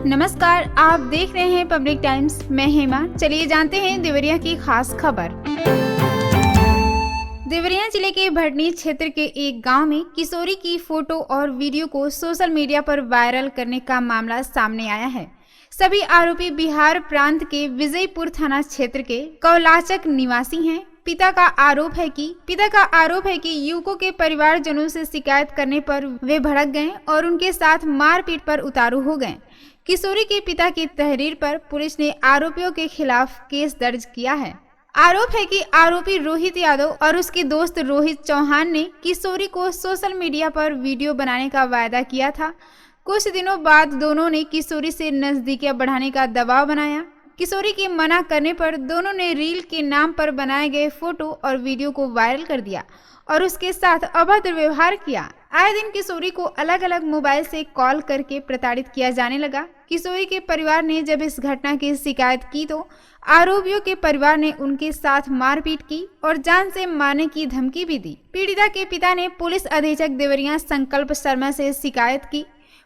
नमस्कार, आप देख रहे हैं पब्लिक टाइम्स। मैं हेमा। चलिए जानते हैं देवरिया की खास खबर। देवरिया जिले के भटनी क्षेत्र के एक गांव में किशोरी की फोटो और वीडियो को सोशल मीडिया पर वायरल करने का मामला सामने आया है। सभी आरोपी बिहार प्रांत के विजयपुर थाना क्षेत्र के कौलाचक निवासी हैं। पिता का आरोप है कि युवकों के परिवारजनों से शिकायत करने पर वे भड़क गए और उनके साथ मारपीट पर उतारू हो गए। किशोरी के पिता की तहरीर पर पुलिस ने आरोपियों के खिलाफ केस दर्ज किया है। आरोप है कि आरोपी रोहित यादव और उसके दोस्त रोहित चौहान ने किशोरी को सोशल मीडिया पर वीडियो बनाने का वायदा किया था। कुछ दिनों बाद दोनों ने किशोरी से नजदीकियां बढ़ाने का दबाव बनाया। किशोरी के मना करने पर दोनों ने रील के नाम पर बनाए गए फोटो और वीडियो को वायरल कर दिया और उसके साथ अभद्र व्यवहार किया। आए दिन किशोरी को अलग अलग मोबाइल से कॉल करके प्रताड़ित किया जाने लगा। किशोरी के परिवार ने जब इस घटना की शिकायत की तो आरोपियों के परिवार ने उनके साथ मारपीट की और जान से मारने की धमकी भी दी। पीड़िता के पिता ने पुलिस अधीक्षक देवरिया संकल्प शर्मा से शिकायत की।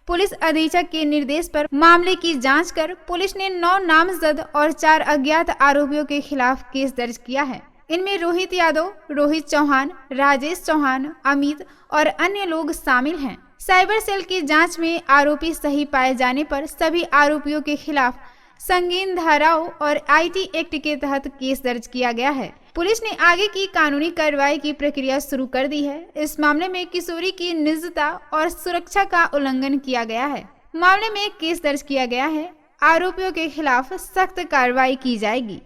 पुलिस अधीक्षक के निर्देश पर मामले की जांच कर पुलिस ने 9 नामजद और 4 अज्ञात आरोपियों के खिलाफ केस दर्ज किया है। इनमें रोहित यादव, रोहित चौहान, राजेश चौहान, अमित और अन्य लोग शामिल हैं। साइबर सेल की जांच में आरोपी सही पाए जाने पर सभी आरोपियों के खिलाफ संगीन धाराओं और आईटी एक्ट के तहत केस दर्ज किया गया है। पुलिस ने आगे की कानूनी कार्रवाई की प्रक्रिया शुरू कर दी है। इस मामले में किशोरी की निजता और सुरक्षा का उल्लंघन किया गया है। मामले में केस दर्ज किया गया है। आरोपियों के खिलाफ सख्त कार्रवाई की जाएगी।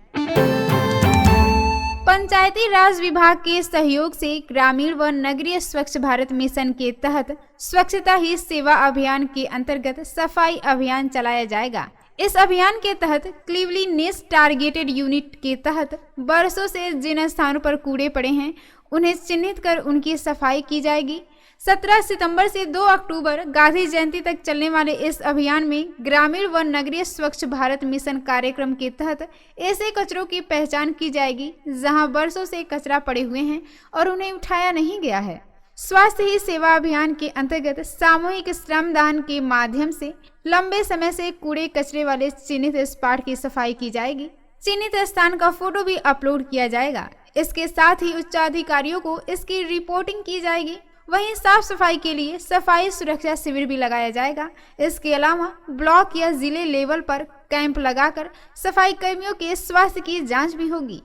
पंचायती राज विभाग के सहयोग से ग्रामीण व नगरीय स्वच्छ भारत मिशन के तहत स्वच्छता ही सेवा अभियान के अंतर्गत सफाई अभियान चलाया जाएगा। इस अभियान के तहत क्लीवलीनेस टारगेटेड यूनिट के तहत बरसों से जिन स्थानों पर कूड़े पड़े हैं उन्हें चिन्हित कर उनकी सफाई की जाएगी। 17 सितंबर से 2 अक्टूबर गांधी जयंती तक चलने वाले इस अभियान में ग्रामीण व नगरीय स्वच्छ भारत मिशन कार्यक्रम के तहत ऐसे कचरों की पहचान की जाएगी जहां बरसों से कचरा पड़े हुए हैं और उन्हें उठाया नहीं गया है। स्वास्थ्य ही सेवा अभियान के अंतर्गत सामूहिक श्रमदान के माध्यम से लंबे समय से कूड़े कचरे वाले चिन्हित स्पॉट की सफाई की जाएगी। चिन्हित स्थान का फोटो भी अपलोड किया जाएगा। इसके साथ ही उच्चाधिकारियों को इसकी रिपोर्टिंग की जाएगी। वहीं साफ सफाई के लिए सफाई सुरक्षा शिविर भी लगाया जाएगा। इसके अलावा ब्लॉक या जिले लेवल पर कैंप लगाकर सफाई कर्मियों के स्वास्थ्य की जांच भी होगी।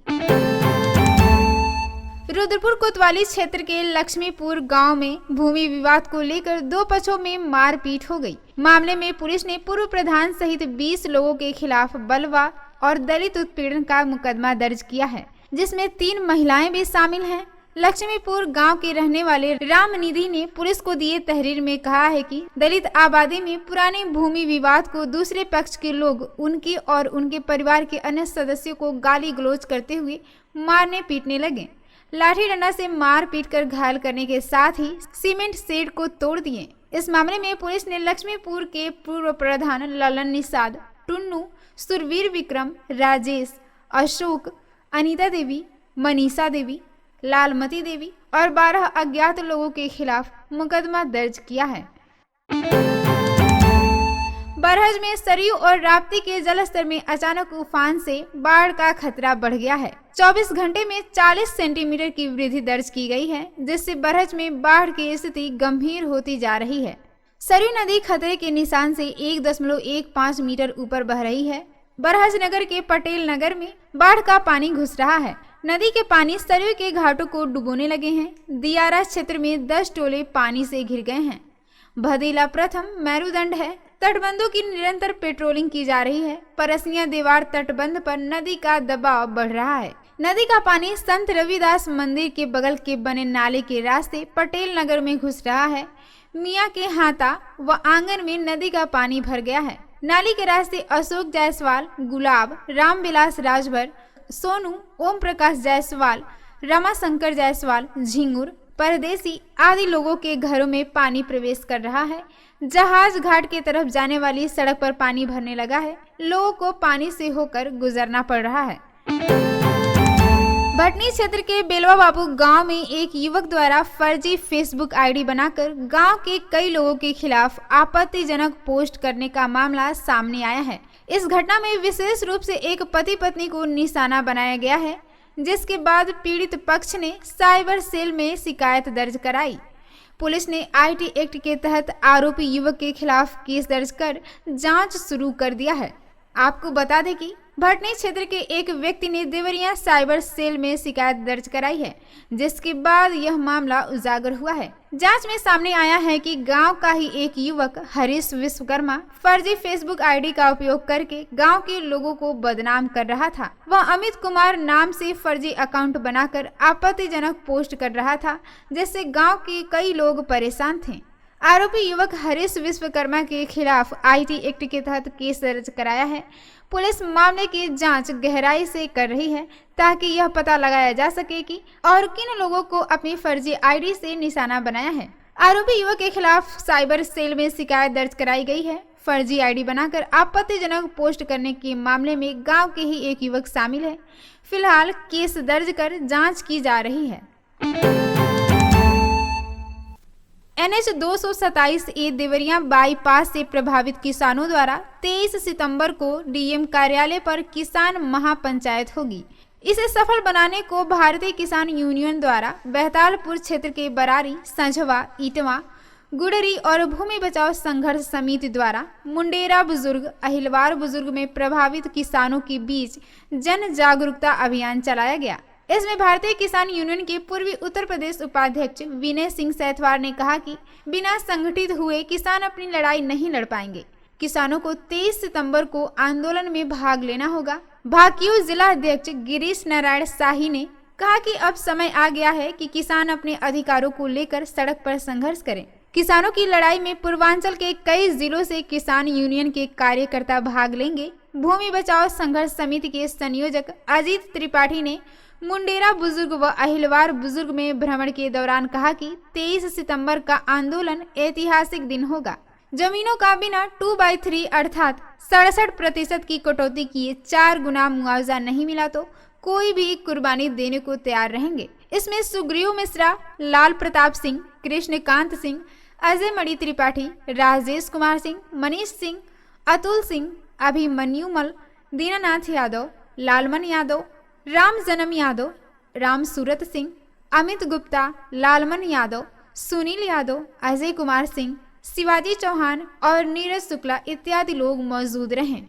रुद्रपुर कोतवाली क्षेत्र के लक्ष्मीपुर गांव में भूमि विवाद को लेकर 2 पक्षों में मारपीट हो गई। मामले में पुलिस ने पूर्व प्रधान सहित 20 लोगों के खिलाफ बलवा और दलित उत्पीड़न का मुकदमा दर्ज किया है, जिसमें 3 महिलाएं भी शामिल हैं। लक्ष्मीपुर गांव के रहने वाले रामनिधि ने पुलिस को दिए तहरीर में कहा है कि दलित आबादी में पुराने भूमि विवाद को दूसरे पक्ष के लोग उनके और उनके परिवार के अन्य सदस्यों को गाली गलौज करते हुए मारने पीटने लगे। लाठी डंडा से मार पीट कर घायल करने के साथ ही सीमेंट शेड को तोड़ दिए। इस मामले में पुलिस ने लक्ष्मीपुर के पूर्व प्रधान ललन निषाद, टुन्नू, सुरवीर विक्रम, राजेश, अशोक, अनीता देवी, मनीषा देवी, लालमती देवी और 12 अज्ञात लोगों के खिलाफ मुकदमा दर्ज किया है। बरहज में सरयू और राप्ती के जलस्तर में अचानक उफान से बाढ़ का खतरा बढ़ गया है। 24 घंटे में 40 सेंटीमीटर की वृद्धि दर्ज की गई है, जिससे बरहज में बाढ़ की स्थिति गंभीर होती जा रही है। सरयू नदी खतरे के निशान से 1.15 मीटर ऊपर बह रही है। बरहज नगर के पटेल नगर में बाढ़ का पानी घुस रहा है। नदी के पानी सरयू के घाटों को डुबोने लगे हैं। दियारा क्षेत्र में 10 टोले पानी से घिर गए हैं। भदेला प्रथम मेरुदंड है। तटबंधों की निरंतर पेट्रोलिंग की जा रही है। परसिया देवार तटबंध पर नदी का दबाव बढ़ रहा है। नदी का पानी संत रविदास मंदिर के बगल के बने नाले के रास्ते पटेल नगर में घुस रहा है। मियाँ के हाथा व आंगन में नदी का पानी भर गया है। नाली के रास्ते अशोक जायसवाल, गुलाब, रामविलास राजभर, सोनू, ओम प्रकाश जायसवाल, रमाशंकर जायसवाल, झिंगुर, परदेसी आदि लोगों के घरों में पानी प्रवेश कर रहा है। जहाज घाट की तरफ जाने वाली सड़क पर पानी भरने लगा है। लोगों को पानी से होकर गुजरना पड़ रहा है। भटनी क्षेत्र के बेलवा बाबू गांव में एक युवक द्वारा फर्जी फेसबुक आईडी बनाकर गांव के कई लोगों के खिलाफ आपत्तिजनक पोस्ट करने का मामला सामने आया है। इस घटना में विशेष रूप से एक पति पत्नी को निशाना बनाया गया है, जिसके बाद पीड़ित पक्ष ने साइबर सेल में शिकायत दर्ज कराई। पुलिस ने आईटी एक्ट के तहत आरोपी युवक के खिलाफ केस दर्ज कर जांच शुरू कर दिया है। आपको बता दें कि भटनी क्षेत्र के एक व्यक्ति ने देवरिया साइबर सेल में शिकायत दर्ज कराई है, जिसके बाद यह मामला उजागर हुआ है। जांच में सामने आया है कि गांव का ही एक युवक हरीश विश्वकर्मा फर्जी फेसबुक आईडी का उपयोग करके गांव के लोगों को बदनाम कर रहा था। वह अमित कुमार नाम से फर्जी अकाउंट बनाकर आपत्तिजनक पोस्ट कर रहा था, जिससे गांव के कई लोग परेशान थे। आरोपी युवक हरीश विश्वकर्मा के खिलाफ आईटी एक्ट के तहत केस दर्ज कराया है। पुलिस मामले की जांच गहराई से कर रही है ताकि यह पता लगाया जा सके कि और किन लोगों को अपनी फर्जी आईडी से निशाना बनाया है। आरोपी युवक के खिलाफ साइबर सेल में शिकायत दर्ज कराई गई है। फर्जी आईडी बनाकर आपत्तिजनक पोस्ट करने के मामले में गांव के ही एक युवक शामिल है। फिलहाल केस दर्ज कर जाँच की जा रही है। NH 227A देवरिया बाईपास से प्रभावित किसानों द्वारा 23 सितंबर को डीएम कार्यालय पर किसान महापंचायत होगी। इसे सफल बनाने को भारतीय किसान यूनियन द्वारा बेहतालपुर क्षेत्र के बरारी, संझवा, ईटवा, गुडरी और भूमि बचाओ संघर्ष समिति द्वारा मुंडेरा बुजुर्ग, अहिलवार बुजुर्ग में प्रभावित किसानों के बीच जन जागरूकता अभियान चलाया गया। इसमें भारतीय किसान यूनियन के पूर्वी उत्तर प्रदेश उपाध्यक्ष विनय सिंह सैथवार ने कहा कि बिना संगठित हुए किसान अपनी लड़ाई नहीं लड़ पाएंगे। किसानों को 23 सितंबर को आंदोलन में भाग लेना होगा। भाकियू जिला अध्यक्ष गिरीश नारायण शाही ने कहा कि अब समय आ गया है कि किसान अपने अधिकारों को लेकर सड़क पर संघर्ष करें। किसानों की लड़ाई में पूर्वांचल के कई जिलों से किसान यूनियन के कार्यकर्ता भाग लेंगे। भूमि बचाओ संघर्ष समिति के संयोजक अजीत त्रिपाठी ने मुंडेरा बुजुर्ग व अहिलवार बुजुर्ग में भ्रमण के दौरान कहा कि 23 सितंबर का आंदोलन ऐतिहासिक दिन होगा। जमीनों का बिना 2/3 अर्थात 67% की कटौती किए 4 गुना मुआवजा नहीं मिला तो कोई भी कुर्बानी देने को तैयार रहेंगे। इसमें सुग्रीव मिश्रा, लाल प्रताप सिंह, कृष्णकांत सिंह, अजय मणि त्रिपाठी, राजेश कुमार सिंह, मनीष सिंह, अतुल सिंह, अभिमन्यु मल, दीनानाथ यादव, लालमन यादव, राम जन्म यादव, राम सूरत सिंह, अमित गुप्ता, लालमन यादव, सुनील यादव, अजय कुमार सिंह, शिवाजी चौहान और नीरज शुक्ला इत्यादि लोग मौजूद रहे।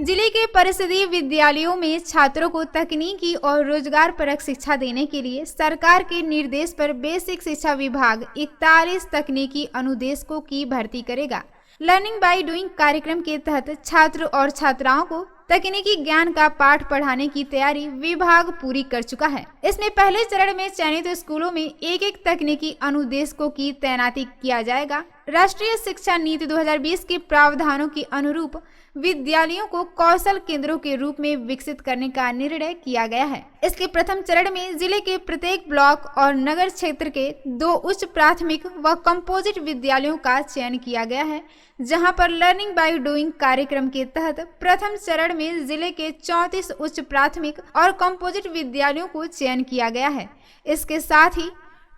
जिले के परिषदीय विद्यालयों में छात्रों को तकनीकी और रोजगार परक शिक्षा देने के लिए सरकार के निर्देश पर बेसिक शिक्षा विभाग 41 तकनीकी अनुदेशकों की भर्ती करेगा। लर्निंग बाय डूइंग कार्यक्रम के तहत छात्र और छात्राओं को तकनीकी ज्ञान का पाठ पढ़ाने की तैयारी विभाग पूरी कर चुका है। इसमें पहले चरण में चयनित स्कूलों में एक तकनीकी अनुदेशकों की तैनाती किया जाएगा। राष्ट्रीय शिक्षा नीति 2020 के प्रावधानों के अनुरूप विद्यालयों को कौशल केंद्रों के रूप में विकसित करने का निर्णय किया गया है। इसके प्रथम चरण में जिले के प्रत्येक ब्लॉक और नगर क्षेत्र के 2 उच्च प्राथमिक व कंपोजिट विद्यालयों का चयन किया गया है, जहां पर लर्निंग बाय डूइंग कार्यक्रम के तहत प्रथम चरण में जिले के 34 उच्च प्राथमिक और कंपोजिट विद्यालयों को चयन किया गया है। इसके साथ ही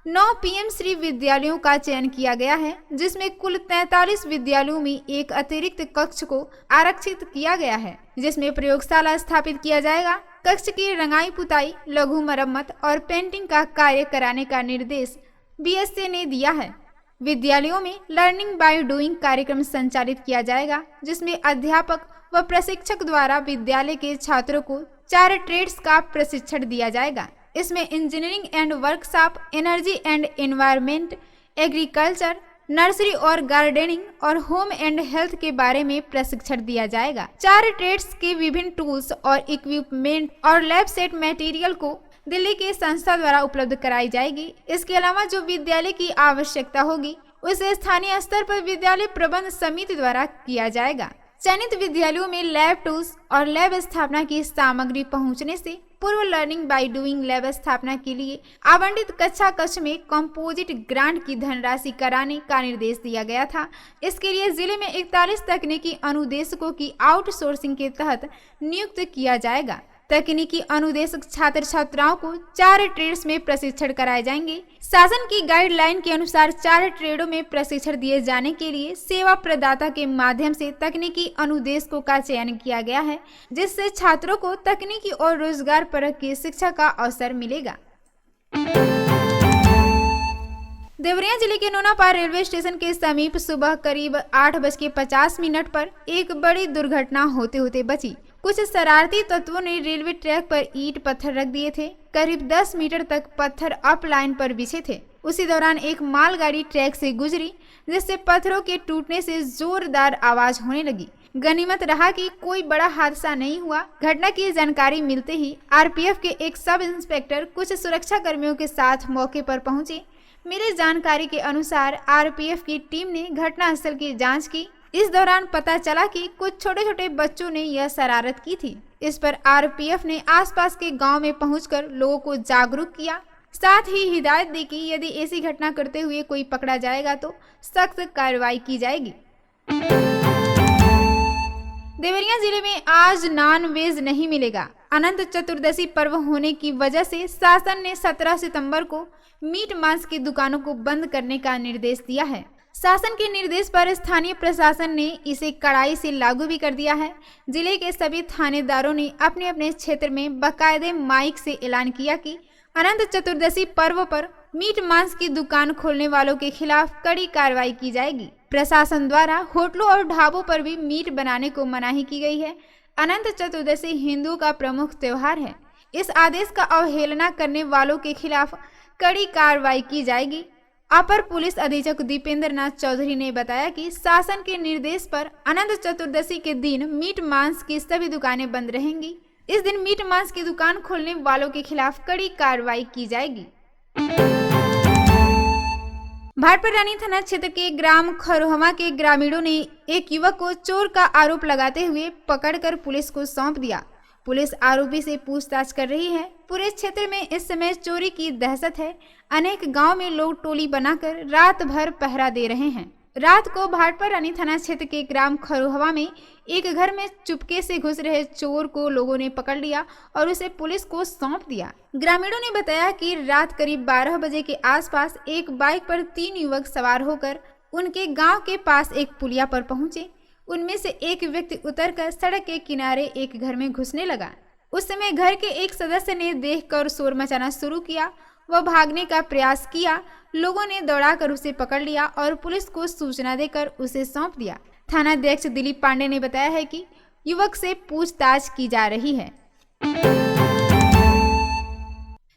9 पीएम श्री विद्यालयों का चयन किया गया है, जिसमें कुल 43 विद्यालयों में एक अतिरिक्त कक्ष को आरक्षित किया गया है, जिसमें प्रयोगशाला स्थापित किया जाएगा। कक्ष की रंगाई पुताई, लघु मरम्मत और पेंटिंग का कार्य कराने का निर्देश बीएसए ने दिया है। विद्यालयों में लर्निंग बाय डूइंग कार्यक्रम संचालित किया जाएगा, जिसमें अध्यापक व प्रशिक्षक द्वारा विद्यालय के छात्रों को 4 ट्रेड्स का प्रशिक्षण दिया जाएगा। इसमें engineering and workshop, energy and environment, agriculture, nursery और गार्डनिंग और होम एंड हेल्थ के बारे में प्रशिक्षण दिया जाएगा। 4 ट्रेड्स के विभिन्न टूल्स और इक्विपमेंट और लैब सेट मटेरियल को दिल्ली की संस्था द्वारा उपलब्ध कराई जाएगी। इसके अलावा जो विद्यालय की आवश्यकता होगी उसे स्थानीय स्तर पर विद्यालय प्रबंध समिति द्वारा किया जाएगा। चयनित विद्यालयों में लैब टूल्स और लैब स्थापना की सामग्री पहुंचने से पूर्व लर्निंग बाय डूइंग लैब स्थापना के लिए आवंटित कक्षा कक्ष में कंपोजिट ग्रांट की धनराशि कराने का निर्देश दिया गया था। इसके लिए जिले में 41 तकनीकी अनुदेशकों की आउटसोर्सिंग के तहत नियुक्त किया जाएगा। तकनीकी अनुदेशक छात्र छात्राओं को 4 ट्रेड्स में प्रशिक्षण कराए जाएंगे। शासन की गाइडलाइन के अनुसार 4 ट्रेडों में प्रशिक्षण दिए जाने के लिए सेवा प्रदाता के माध्यम से तकनीकी अनुदेशकों का चयन किया गया है, जिससे छात्रों को तकनीकी और रोजगार परक की शिक्षा का अवसर मिलेगा। देवरिया जिले के नोनापार रेलवे स्टेशन के समीप सुबह करीब 8:50 पर एक बड़ी दुर्घटना होते होते बची। कुछ शरारती तत्वों ने रेलवे ट्रैक पर ईंट पत्थर रख दिए थे। करीब 10 मीटर तक पत्थर अप लाइन पर बिछे थे। उसी दौरान एक मालगाड़ी ट्रैक से गुजरी, जिससे पत्थरों के टूटने से जोरदार आवाज होने लगी। गनीमत रहा कि कोई बड़ा हादसा नहीं हुआ। घटना की जानकारी मिलते ही आरपीएफ के एक सब इंस्पेक्टर कुछ सुरक्षा कर्मियों के साथ मौके पर पहुंचे। मिली जानकारी के अनुसार आरपीएफ की टीम ने घटनास्थल की जांच की। इस दौरान पता चला कि कुछ छोटे छोटे बच्चों ने यह शरारत की थी। इस पर आरपीएफ ने आसपास के गांव में पहुंचकर लोगों को जागरूक किया, साथ ही हिदायत दी कि यदि ऐसी घटना करते हुए कोई पकड़ा जाएगा तो सख्त कार्रवाई की जाएगी। देवरिया जिले में आज नॉन वेज नहीं मिलेगा। अनंत चतुर्दशी पर्व होने की वजह से शासन ने 17 सितंबर को मीट मांस की दुकानों को बंद करने का निर्देश दिया है। शासन के निर्देश पर स्थानीय प्रशासन ने इसे कड़ाई से लागू भी कर दिया है। जिले के सभी थानेदारों ने अपने अपने क्षेत्र में बाकायदे माइक से ऐलान किया कि अनंत चतुर्दशी पर्व पर मीट मांस की दुकान खोलने वालों के खिलाफ कड़ी कार्रवाई की जाएगी। प्रशासन द्वारा होटलों और ढाबों पर भी मीट बनाने को मनाही की गई है। अनंत चतुर्दशी हिंदुओं का प्रमुख त्योहार है। इस आदेश का अवहेलना करने वालों के खिलाफ कड़ी कार्रवाई की जाएगी। अपर पुलिस अधीक्षक दीपेंद्र नाथ चौधरी ने बताया कि शासन के निर्देश पर अनंत चतुर्दशी के दिन मीट मांस की सभी दुकानें बंद रहेंगी। इस दिन मीट मांस की दुकान खोलने वालों के खिलाफ कड़ी कार्रवाई की जाएगी। भाटपारा रानी थाना क्षेत्र के ग्राम खरोहवा के ग्रामीणों ने एक युवक को चोर का आरोप लगाते हुए पकड़कर पुलिस को सौंप दिया। पुलिस आरोपी से पूछताछ कर रही है। पूरे क्षेत्र में इस समय चोरी की दहशत है। अनेक गांव में लोग टोली बनाकर रात भर पहरा दे रहे हैं। रात को भाटपारा रानी थाना क्षेत्र के ग्राम खरोहवा में एक घर में चुपके से घुस रहे चोर को लोगों ने पकड़ लिया और उसे पुलिस को सौंप दिया। ग्रामीणों ने बताया कि रात करीब 12 बजे के आसपास एक बाइक पर 3 युवक सवार होकर उनके गांव के पास एक पुलिया पर पहुंचे। उनमें से एक व्यक्ति उतरकर सड़क के किनारे एक घर में घुसने लगा। उस समय घर के एक सदस्य ने देखकर शोर मचाना शुरू किया। वह भागने का प्रयास किया। लोगों ने दौड़ाकर उसे पकड़ लिया और पुलिस को सूचना देकर उसे सौंप दिया। थानाध्यक्ष दिलीप पांडे ने बताया है कि युवक से पूछताछ की जा रही है।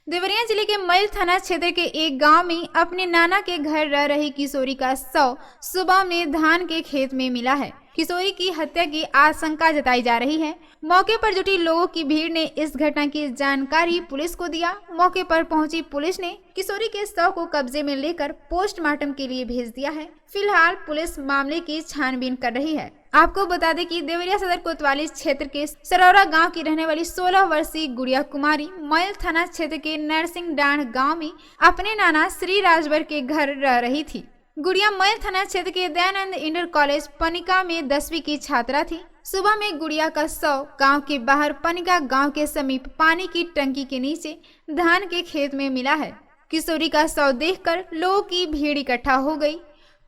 देवरिया जिले के मैल थाना क्षेत्र के एक गांव में अपने नाना के घर रह रही किशोरी का शव सुबह में धान के खेत में मिला है। किशोरी की हत्या की आशंका जताई जा रही है। मौके पर जुटी लोगों की भीड़ ने इस घटना की जानकारी पुलिस को दिया। मौके पर पहुंची पुलिस ने किशोरी के शव को कब्जे में लेकर पोस्टमार्टम के लिए भेज दिया है। फिलहाल पुलिस मामले की छानबीन कर रही है। आपको बता दें कि देवरिया सदर कोतवाली क्षेत्र के सरौरा गांव की रहने वाली 16 वर्षीय गुड़िया कुमारी मैल थाना क्षेत्र के नरसिंह डांड गांव में अपने नाना श्री राजभर के घर रह रही थी। गुड़िया मैल थाना क्षेत्र के दयानंद इंटर कॉलेज पनिका में 10वीं की छात्रा थी। सुबह में गुड़िया का शव गांव के बाहर पनिका गांव के समीप पानी की टंकी के नीचे धान के खेत में मिला है। किशोरी का शव देखकर लोगों की भीड़ इकट्ठा हो गई।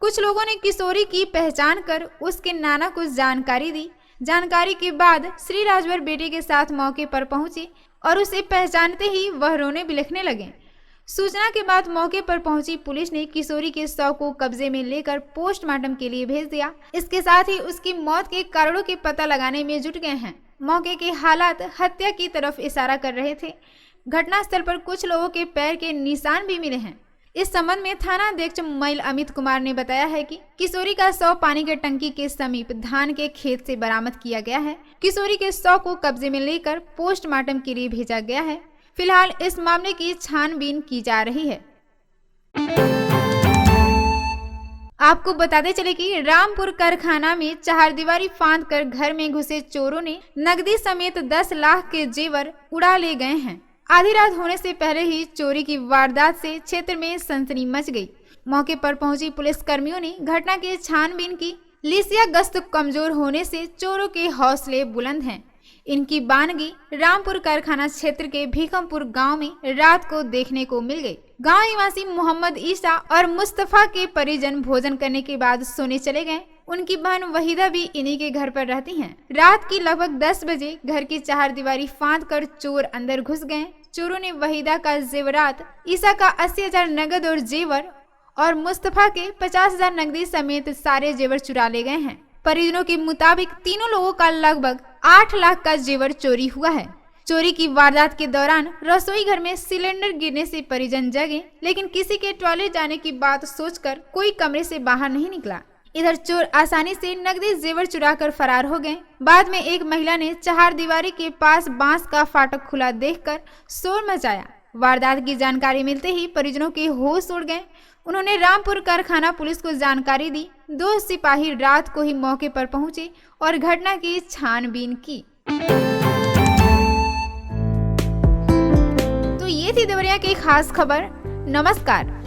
कुछ लोगों ने किशोरी की पहचान कर उसके नाना को जानकारी दी। जानकारी के बाद श्री राजभर बेटे के साथ मौके पर पहुंचे और उसे पहचानते ही वह रोने बिलखने लगे। सूचना के बाद मौके पर पहुंची पुलिस ने किशोरी के शव को कब्जे में लेकर पोस्टमार्टम के लिए भेज दिया। इसके साथ ही उसकी मौत के कारणों के पता लगाने में जुट गए हैं। मौके के हालात हत्या की तरफ इशारा कर रहे थे। घटनास्थल पर कुछ लोगों के पैर के निशान भी मिले हैं। इस संबंध में थानाध्यक्ष मैल अमित कुमार ने बताया है कि किशोरी का शव पानी के टंकी के समीप धान के खेत से बरामद किया गया है। किशोरी के शव को कब्जे में लेकर पोस्टमार्टम के लिए भेजा गया है। फिलहाल इस मामले की छानबीन की जा रही है। आपको बताते चले कि रामपुर कारखाना में चारदीवारी फांद कर घर में घुसे चोरों ने नकदी समेत 10 लाख के जेवर उड़ा ले गए हैं। आधी रात होने से पहले ही चोरी की वारदात से क्षेत्र में सनसनी मच गई। मौके पर पहुंची पुलिस कर्मियों ने घटना की छानबीन की। लिसिया गश्त कमजोर होने से चोरों के हौसले बुलंद हैं। इनकी बानगी रामपुर कारखाना क्षेत्र के भीखमपुर गांव में रात को देखने को मिल गई। गांव निवासी मोहम्मद ईसा और मुस्तफा के परिजन भोजन करने के बाद सोने चले गए। उनकी बहन वहीदा भी इन्हीं के घर पर रहती हैं। रात की लगभग 10 बजे घर की चारदीवारी फांद कर चोर अंदर घुस गए। चोरों ने वहीदा का जेवरात, ईसा का 80,000 नगद और जेवर और मुस्तफा के 50,000 नकदी समेत सारे जेवर चुरा ले गए हैं। परिजनों के मुताबिक तीनों लोगों का लगभग 8 लाख का जेवर चोरी हुआ है। चोरी की वारदात के दौरान रसोई घर में सिलेंडर गिरने से परिजन जगे, लेकिन किसी के टॉयलेट जाने की बात सोचकर कोई कमरे से बाहर नहीं निकला। इधर चोर आसानी से नकदी जेवर चुराकर फरार हो गए। बाद में एक महिला ने चारदीवारी के पास बांस का फाटक खुला देखकर शोर मचाया। वारदात की जानकारी मिलते ही परिजनों के होश उड़ गए। उन्होंने रामपुर कारखाना पुलिस को जानकारी दी। 2 सिपाही रात को ही मौके पर पहुंचे और घटना की छानबीन की। तो ये थी देवरिया की खास खबर। नमस्कार।